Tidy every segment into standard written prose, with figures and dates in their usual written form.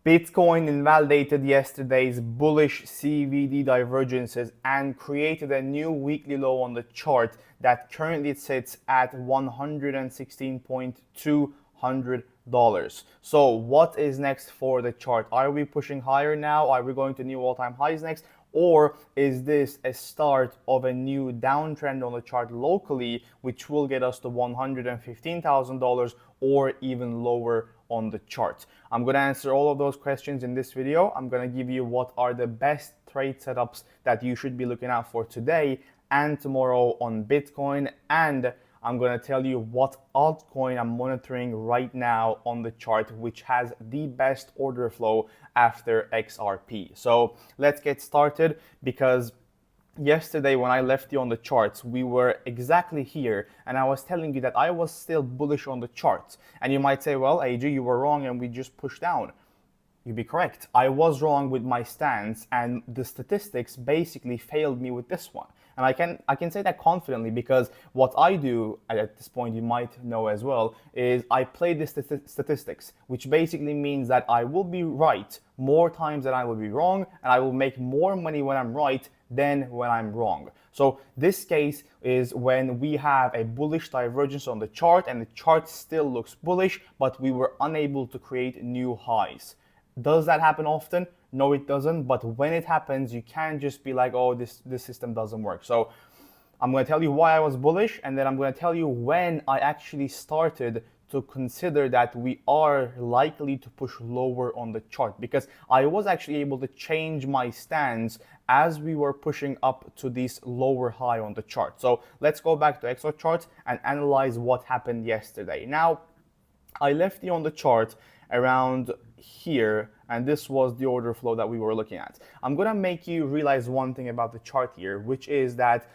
Bitcoin invalidated yesterday's bullish CVD divergences and created a new weekly low on the chart that currently sits at $116.200. So what is next for the chart? Are we pushing higher now? Are we going to new all-time highs next? Or is this a start of a new downtrend on the chart locally, which will get us to $115,000 or even lower on the chart? I'm going to answer all of those questions in this video. I'm going to give you what are the best trade setups that you should be looking out for today and tomorrow on Bitcoin, and I'm going to tell you what altcoin I'm monitoring right now on the chart, which has the best order flow after XRP. So let's get started, because yesterday when I left you on the charts, we were exactly here, and I was telling you that I was still bullish on the charts. And you might say, well, AG, you were wrong and we just pushed down. You'd be correct. I was wrong with my stance, and the statistics basically failed me with this one. And I can say that confidently, because what I do at this point, you might know as well, is I play the statistics, which basically means that I will be right more times than I will be wrong, and I will make more money when I'm right than when I'm wrong. So this case is when we have a bullish divergence on the chart and the chart still looks bullish, but we were unable to create new highs. Does that happen often? No, it doesn't. But when it happens, you can't just be like, oh, this system doesn't work. So I'm going to tell you why I was bullish, and then I'm going to tell you when I actually started to consider that we are likely to push lower on the chart, because I was actually able to change my stance as we were pushing up to this lower high on the chart. So let's go back to Exocharts and analyze what happened yesterday. Now, I left you on the chart around here, and this was the order flow that we were looking at. I'm going to make you realize one thing about the chart here, which is that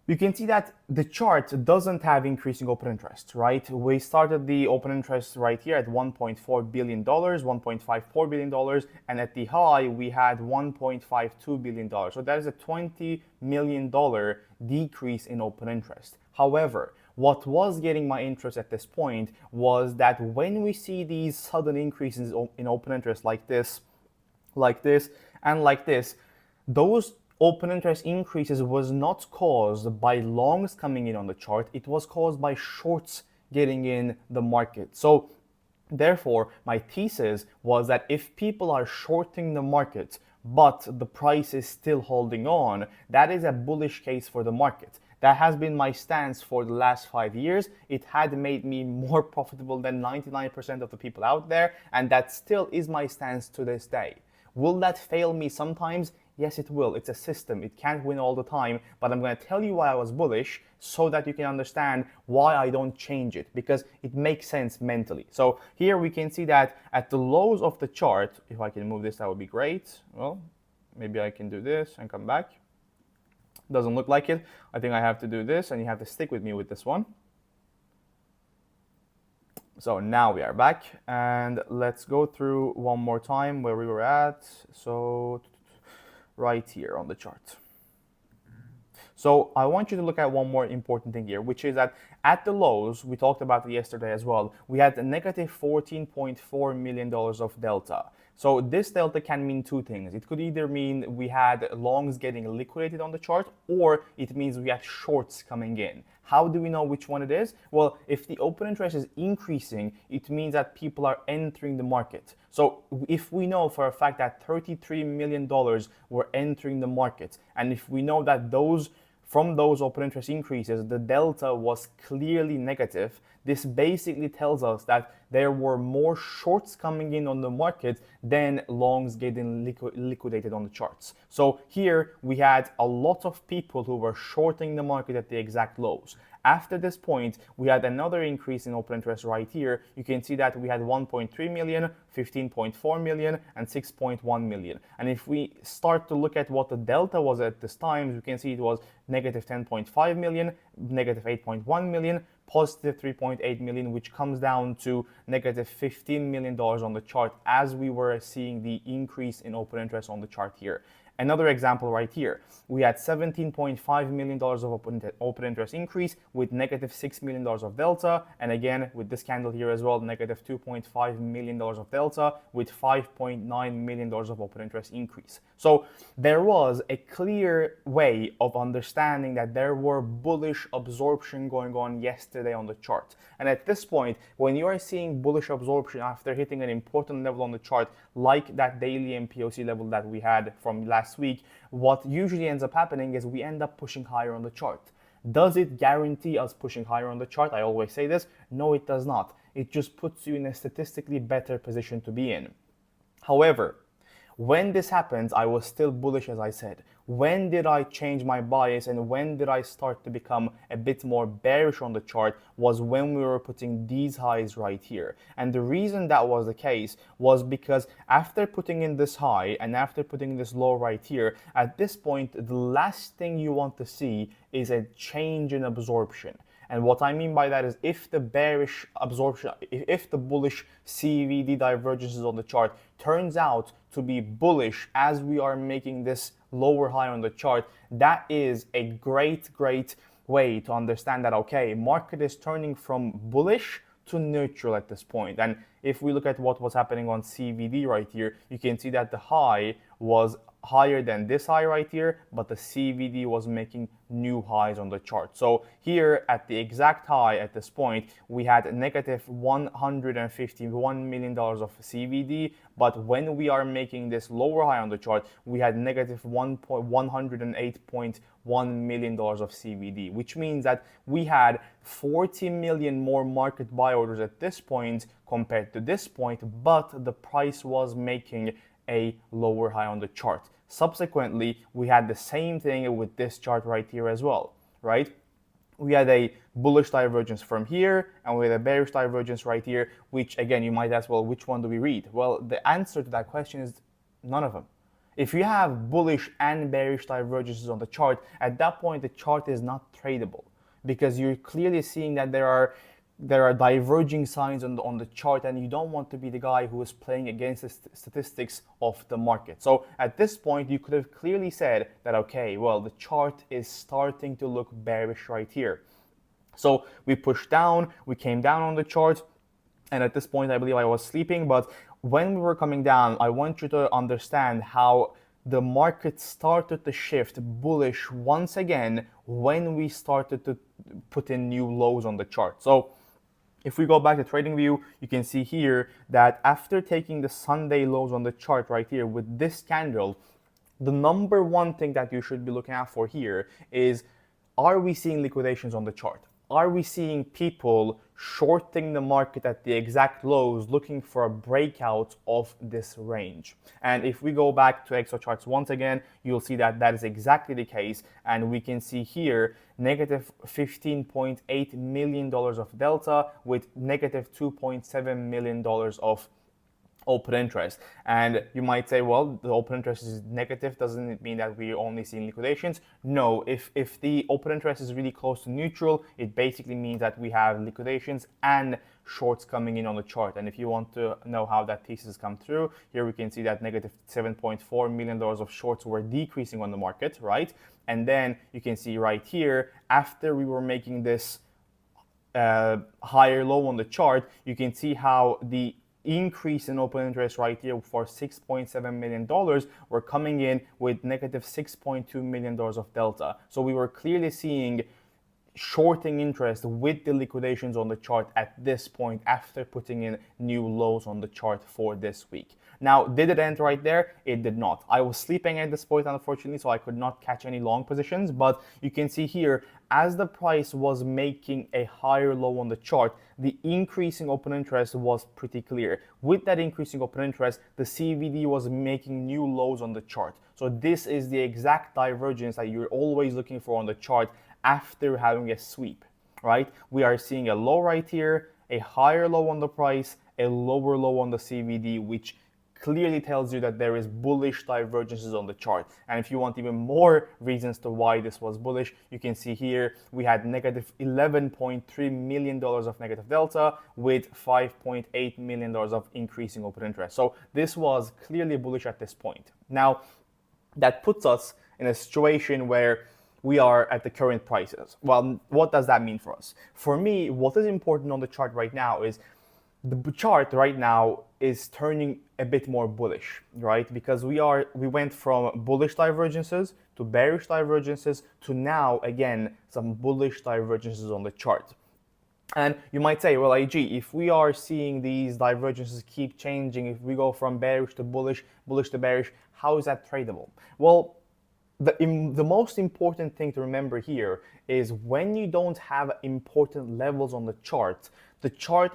you can see that the chart doesn't have increasing open interest, right? We started the open interest right here at $1.4 billion, $1.54 billion, and at the high we had $1.52 billion. So that is a $20 million decrease in open interest. However, what was getting my interest at this point was that when we see these sudden increases in open interest like this, and like this, those open interest increases was not caused by longs coming in on the chart, it was caused by shorts getting in the market. So therefore, my thesis was that if people are shorting the market, but the price is still holding on, that is a bullish case for the market. That has been my stance for the last 5 years. It had made me more profitable than 99% of the people out there, and that still is my stance to this day. Will that fail me sometimes? Yes, it will. It's a system. It can't win all the time, but I'm going to tell you why I was bullish so that you can understand why I don't change it, because it makes sense mentally. So here we can see that at the lows of the chart, if I can move this, that would be great. Well, maybe I can do this and come back. Doesn't look like it. I think I have to do this, and you have to stick with me with this one. So now we are back, and let's go through one more time where we were at. So right here on the chart. So I want you to look at one more important thing here, which is that at the lows, we talked about it yesterday as well, we had a negative $14.4 million of delta. So this delta can mean two things. It could either mean we had longs getting liquidated on the chart, or it means we had shorts coming in. How do we know which one it is? Well, if the open interest is increasing, it means that people are entering the market. So if we know for a fact that $33 million were entering the market, and if we know that from those open interest increases, the delta was clearly negative, this basically tells us that there were more shorts coming in on the market than longs getting liquidated on the charts. So here we had a lot of people who were shorting the market at the exact lows. After this point, we had another increase in open interest right here. You can see that we had 1.3 million, 15.4 million, and 6.1 million. And if we start to look at what the delta was at this time, you can see it was negative 10.5 million, negative 8.1 million, positive 3.8 million, which comes down to negative $15 million on the chart as we were seeing the increase in open interest on the chart here. Another example right here, we had $17.5 million of open interest increase with negative $6 million of delta, and again with this candle here as well, negative $2.5 million of delta with $5.9 million of open interest increase. So there was a clear way of understanding that there were bullish absorption going on yesterday on the chart. And at this point, when you are seeing bullish absorption after hitting an important level on the chart, like that daily MPOC level that we had from last week, what usually ends up happening is we end up pushing higher on the chart. Does it guarantee us pushing higher on the chart? I always say this. No, it does not. It just puts you in a statistically better position to be in. However, when this happens, I was still bullish, as I said. When did I change my bias and when did I start to become a bit more bearish on the chart was when we were putting these highs right here. And the reason that was the case was because after putting in this high and after putting this low right here, at this point, the last thing you want to see is a change in absorption. And what I mean by that is if the bearish absorption, if the bullish CVD divergences on the chart turns out to be bullish as we are making this lower high on the chart, that is a great way to understand that, okay, market is turning from bullish to neutral at this point. And if we look at what was happening on CVD right here, you can see that the high was higher than this high right here, but the CVD was making new highs on the chart. So here at the exact high at this point, we had negative $151 million of CVD, but when we are making this lower high on the chart, we had negative $108.1 million of CVD, which means that we had 40 million more market buy orders at this point compared to this point, but the price was making a lower high on the chart. Subsequently, we had the same thing with this chart right here as well, right? We had a bullish divergence from here and we had a bearish divergence right here, which again, you might ask, well, which one do we read? Well, the answer to that question is none of them. If you have bullish and bearish divergences on the chart, at that point, the chart is not tradable because you're clearly seeing that there are diverging signs on the chart, and you don't want to be the guy who is playing against the statistics of the market. So at this point, you could have clearly said that, okay, well, the chart is starting to look bearish right here. So we pushed down, we came down on the chart, and at this point, I believe I was sleeping, but when we were coming down, I want you to understand how the market started to shift bullish once again when we started to put in new lows on the chart. So if we go back to TradingView, you can see here that after taking the Sunday lows on the chart right here with this candle, the number one thing that you should be looking out for here is, are we seeing liquidations on the chart? Are we seeing people shorting the market at the exact lows looking for a breakout of this range? And if we go back to Exocharts once again, you'll see that that is exactly the case. And we can see here negative $15.8 million of delta with negative $2.7 million of open interest. And you might say, well, the open interest is negative, doesn't it mean that we're only seeing liquidations? No, if the open interest is really close to neutral, it basically means that we have liquidations and shorts coming in on the chart. And if you want to know how that thesis come through, here we can see that negative $7.4 million of shorts were decreasing on the market, right? And then you can see right here, after we were making this higher low on the chart, you can see how the increase in open interest right here for $6.7 million were coming in with negative $6.2 million of delta. So we were clearly seeing shorting interest with the liquidations on the chart at this point after putting in new lows on the chart for this week. Now, did it end right there? It did not. I was sleeping at this point, unfortunately, so I could not catch any long positions, but you can see here, as the price was making a higher low on the chart, the increasing open interest was pretty clear. With that increasing open interest, the CVD was making new lows on the chart. So this is the exact divergence that you're always looking for on the chart after having a sweep, right? We are seeing a low right here, a higher low on the price, a lower low on the CVD, which clearly tells you that there is bullish divergences on the chart. And if you want even more reasons to why this was bullish, you can see here we had negative $11.3 million of negative delta with $5.8 million of increasing open interest. So this was clearly bullish at this point. Now, that puts us in a situation where we are at the current prices. Well, what does that mean for us? For me, what is important on the chart right now is the chart right now is turning a bit more bullish, right? Because we went from bullish divergences to bearish divergences to now again some bullish divergences on the chart. And you might say, well, IG, if we are seeing these divergences keep changing, if we go from bearish to bullish, bullish to bearish, how is that tradable? Well, the most important thing to remember here is when you don't have important levels on the chart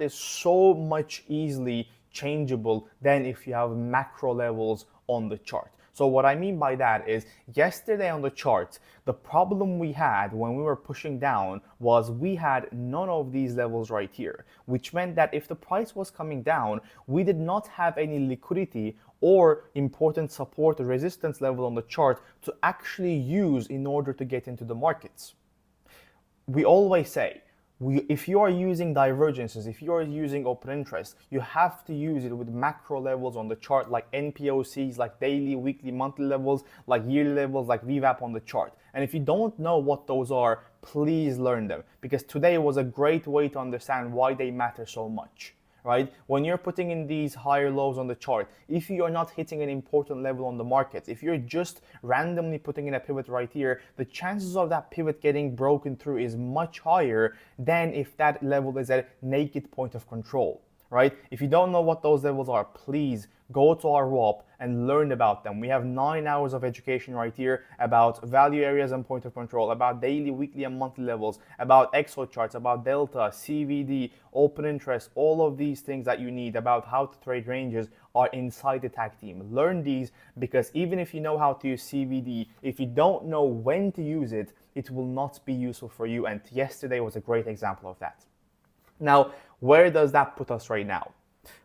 is so much easily changeable than if you have macro levels on the chart. So what I mean by that is yesterday on the chart, the problem we had when we were pushing down was we had none of these levels right here, which meant that if the price was coming down, we did not have any liquidity or important support or resistance level on the chart to actually use in order to get into the markets. We always say, if you are using divergences, if you are using open interest, you have to use it with macro levels on the chart like NPOCs, like daily, weekly, monthly levels, like yearly levels, like VWAP on the chart. And if you don't know what those are, please learn them, because today was a great way to understand why they matter so much. Right? When you're putting in these higher lows on the chart, if you are not hitting an important level on the market, if you're just randomly putting in a pivot right here, the chances of that pivot getting broken through is much higher than if that level is a naked point of control. Right? If you don't know what those levels are, please go to our WAP and learn about them. We have 9 hours of education right here about value areas and point of control, about daily, weekly, and monthly levels, about Exocharts, about Delta, CVD, open interest, all of these things that you need about how to trade ranges are inside the tag team. Learn these, because even if you know how to use CVD, if you don't know when to use it, it will not be useful for you. And yesterday was a great example of that. Now, where does that put us right now?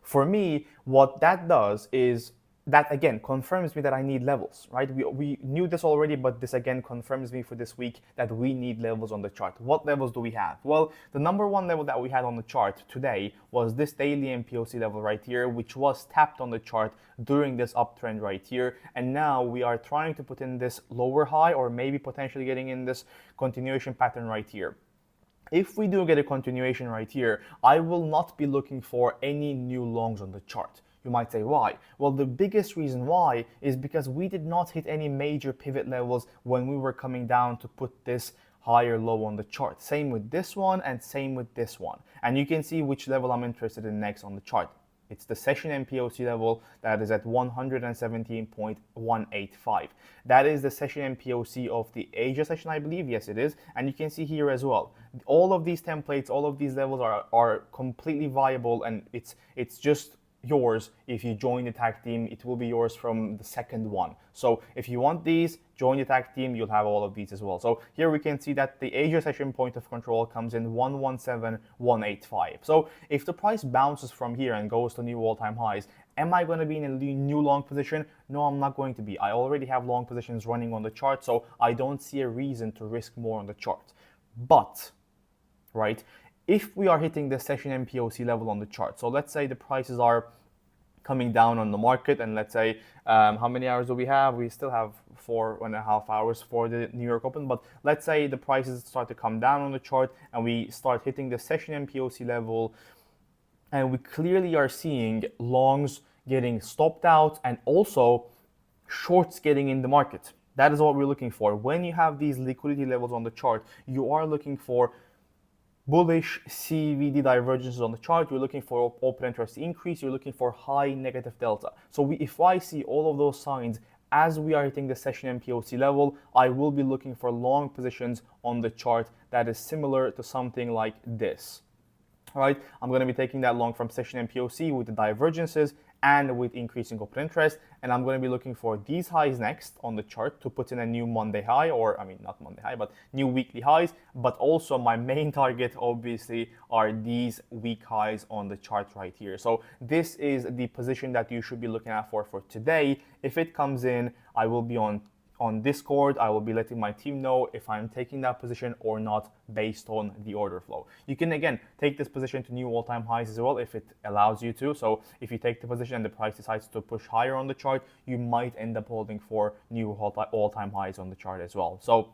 For me, what that does is that again confirms me that I need levels, right? We knew this already, but this again confirms me for this week that we need levels on the chart. What levels do we have? Well, the number one level that we had on the chart today was this daily MPOC level right here, which was tapped on the chart during this uptrend right here. And now we are trying to put in this lower high, or maybe potentially getting in this continuation pattern right here. If we do get a continuation right here, I will not be looking for any new longs on the chart. You might say, why? Well, the biggest reason why is because we did not hit any major pivot levels when we were coming down to put this higher low on the chart. Same with this one and same with this one. And you can see which level I'm interested in next on the chart. It's the session MPOC level that is at 117.185. That is the session MPOC of the Asia session, I believe. Yes, it is. And you can see here as well. All of these templates, all of these levels are completely viable, and it's just yours. If you join the tag team, it will be yours from the second one. So if you want these, join the tag team, you'll have all of these as well. So here we can see that the Asia session point of control comes in 117.185. So if the price bounces from here and goes to new all-time highs, am I going to be in a new long position? No, I'm not going to be. I already have long positions running on the chart, so I don't see a reason to risk more on the chart. But, right, if we are hitting the session MPOC level on the chart, so let's say the prices are coming down on the market, and let's say how many hours do we have? We still have 4.5 hours for the New York Open, but let's say the prices start to come down on the chart and we start hitting the session MPOC level, and we clearly are seeing longs getting stopped out and also shorts getting in the market. That is what we're looking for. When you have these liquidity levels on the chart, you are looking for bullish CVD divergences on the chart. You're looking for open interest increase. You're looking for high negative delta. So if I see all of those signs as we are hitting the session MPOC level, I will be looking for long positions on the chart that is similar to something like this. All right, I'm going to be taking that long from session MPOC with the divergences and with increasing open interest, and I'm going to be looking for these highs next on the chart to put in a new Monday high, or I mean not Monday high, but new weekly highs. But also my main target obviously are these week highs on the chart right here. So this is the position that you should be looking at for today. If it comes in, I will be on on Discord, I will be letting my team know if I'm taking that position or not based on the order flow. You can again take this position to new all-time highs as well if it allows you to. So if you take the position and the price decides to push higher on the chart, you might end up holding for new all-time highs on the chart as well. So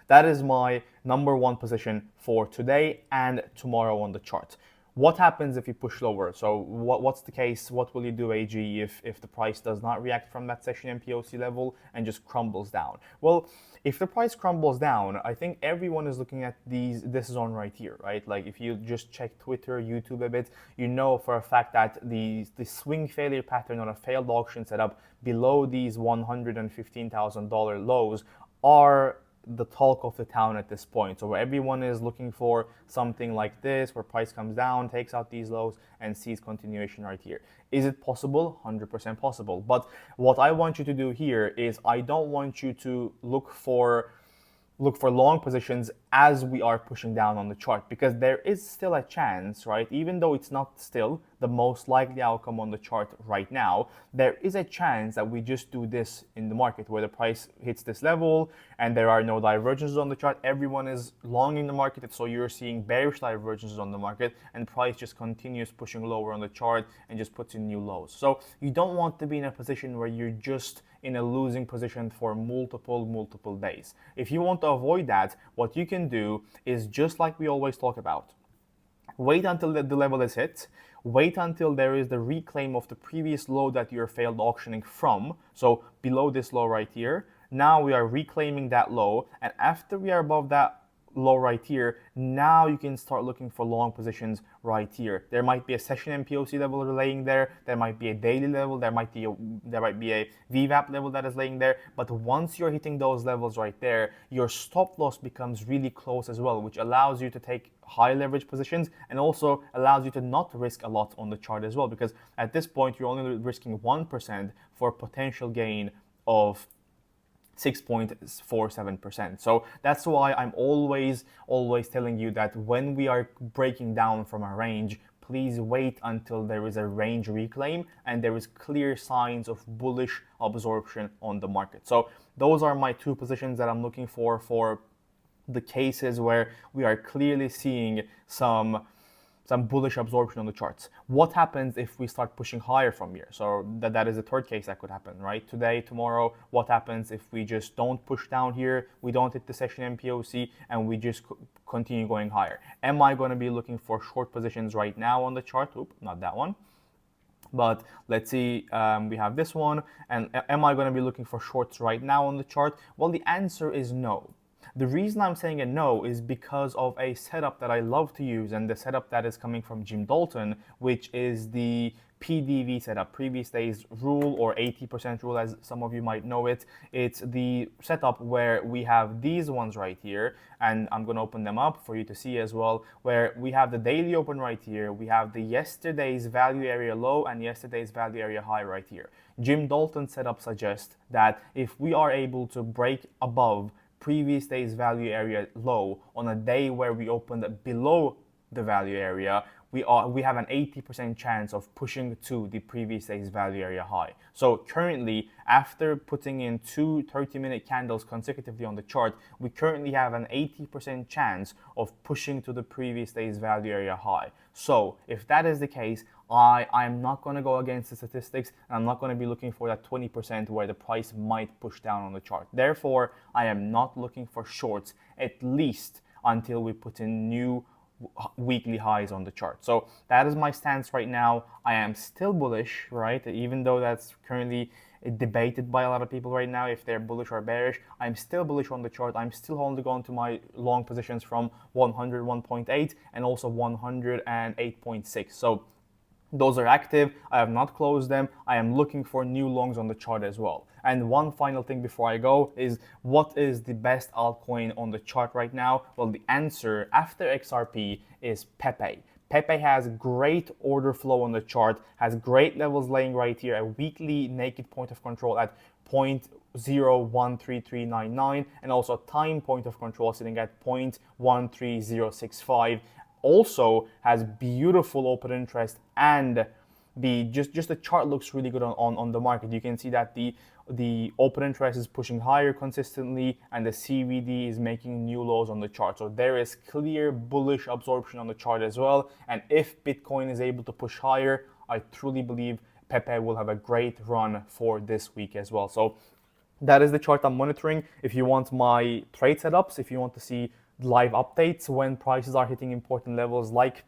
that is my number one position for today and tomorrow on the chart. What happens if you push lower? So what's the case? What will you do, AG, if the price does not react from that session MPOC level and just crumbles down? Well, if the price crumbles down, I think everyone is looking at this zone right here, right? Like if you just check Twitter, YouTube a bit, you know for a fact that the swing failure pattern on a failed auction setup below these $115,000 lows are the talk of the town at this point. So where everyone is looking for something like this, where price comes down, takes out these lows, and sees continuation right here. Is it possible? 100% possible. But what I want you to do here is I don't want you to look for long positions as we are pushing down on the chart, because there is still a chance, right? Even though it's not still the most likely outcome on the chart right now, there is a chance that we just do this in the market where the price hits this level and there are no divergences on the chart. Everyone is longing the market, so you're seeing bearish divergences on the market, and price just continues pushing lower on the chart and just puts in new lows. So you don't want to be in a position where you're just in a losing position for multiple days. If you want to avoid that, what you can do is just like we always talk about. Wait until the level is hit. Wait until there is the reclaim of the previous low that you're failed auctioning from. So below this low right here, now we are reclaiming that low. And after we are above that low right here, now you can start looking for long positions right here. There might be a session MPOC level laying there. There might be a daily level. There might be a VWAP level that is laying there. But once you're hitting those levels right there, your stop loss becomes really close as well, which allows you to take high leverage positions and also allows you to not risk a lot on the chart as well, because at this point you're only risking 1% for a potential gain of 6.47%. So that's why I'm always telling you that when we are breaking down from a range, please wait until there is a range reclaim and there is clear signs of bullish absorption on the market. So those are my two positions that I'm looking for the cases where we are clearly seeing some bullish absorption on the charts. What happens if we start pushing higher from here? So that is the third case that could happen, right? Today, tomorrow, what happens if we just don't push down here, we don't hit the session MPOC, and we just continue going higher? Am I going to be looking for short positions right now on the chart? Oop, not that one. But let's see, we have this one. And am I going to be looking for shorts right now on the chart? Well, the answer is no. The reason I'm saying a no is because of a setup that I love to use, and the setup that is coming from Jim Dalton, which is the PDV setup, previous day's rule, or 80% rule as some of you might know it. It's the setup where we have these ones right here, and I'm going to open them up for you to see as well, where we have the daily open right here, we have the yesterday's value area low and yesterday's value area high right here. Jim Dalton's setup suggests that if we are able to break above previous day's value area low on a day where we opened below the value area, we have an 80% chance of pushing to the previous day's value area high. So currently, after putting in two 30-minute candles consecutively on the chart, we currently have an 80% chance of pushing to the previous day's value area high. So if that is the case, I'm not going to go against the statistics, and I'm not going to be looking for that 20% where the price might push down on the chart. Therefore, I am not looking for shorts, at least until we put in new weekly highs on the chart. So that is my stance right now. I am still bullish, right? Even though that's currently debated by a lot of people right now if they're bullish or bearish, I'm still bullish on the chart. I'm still holding on to my long positions from 101.8 and also 108.6. So those are active. I have not closed them. I am looking for new longs on the chart as well. And one final thing before I go is, what is the best altcoin on the chart right now? Well, the answer after XRP is Pepe. Pepe has great order flow on the chart, has great levels laying right here, a weekly naked point of control at 0.013399, and also a time point of control sitting at 0.13065. Also has beautiful open interest and just the chart looks really good on the market. You can see that the open interest is pushing higher consistently, and the CVD is making new lows on the chart. So there is clear bullish absorption on the chart as well. And if Bitcoin is able to push higher, I truly believe Pepe will have a great run for this week as well. So that is the chart I'm monitoring. If you want my trade setups, if you want to see live updates when prices are hitting important levels like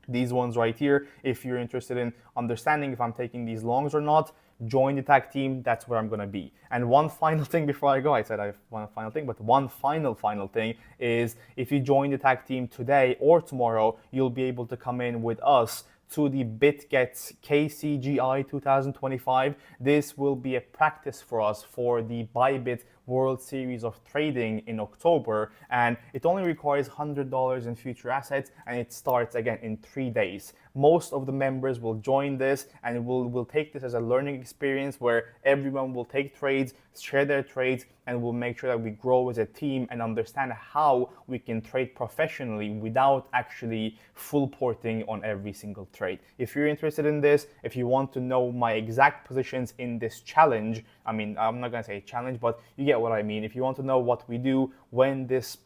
these ones right here, if you're interested in understanding if I'm taking these longs or not, join the tag team. That's where I'm going to be. And one final thing before I go, I said I have one final thing, but one final thing is if you join the tag team today or tomorrow, you'll be able to come in with us to the BitGets KCGI 2025. This will be a practice for us for the BYBIT World Series of Trading in October, and it only requires $100 in future assets, and it starts again in 3 days. Most of the members will join this, and we'll take this as a learning experience where everyone will take trades, share their trades, and we'll make sure that we grow as a team and understand how we can trade professionally without actually full porting on every single trade. If you're interested in this, if you want to know my exact positions in this challenge, I mean, I'm not going to say challenge, but you get what I mean. If you want to know what we do when this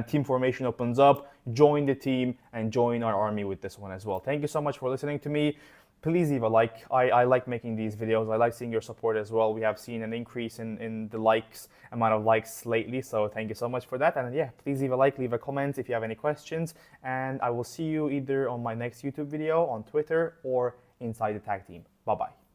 team formation opens up, join the team and join our army with this one as well. Thank you so much for listening to me. Please leave a like. I like making these videos. I like seeing your support as well. We have seen an increase in the amount of likes lately. So thank you so much for that. And yeah, please leave a like, leave a comment if you have any questions. And I will see you either on my next YouTube video, on Twitter, or inside the tag team. Bye-bye.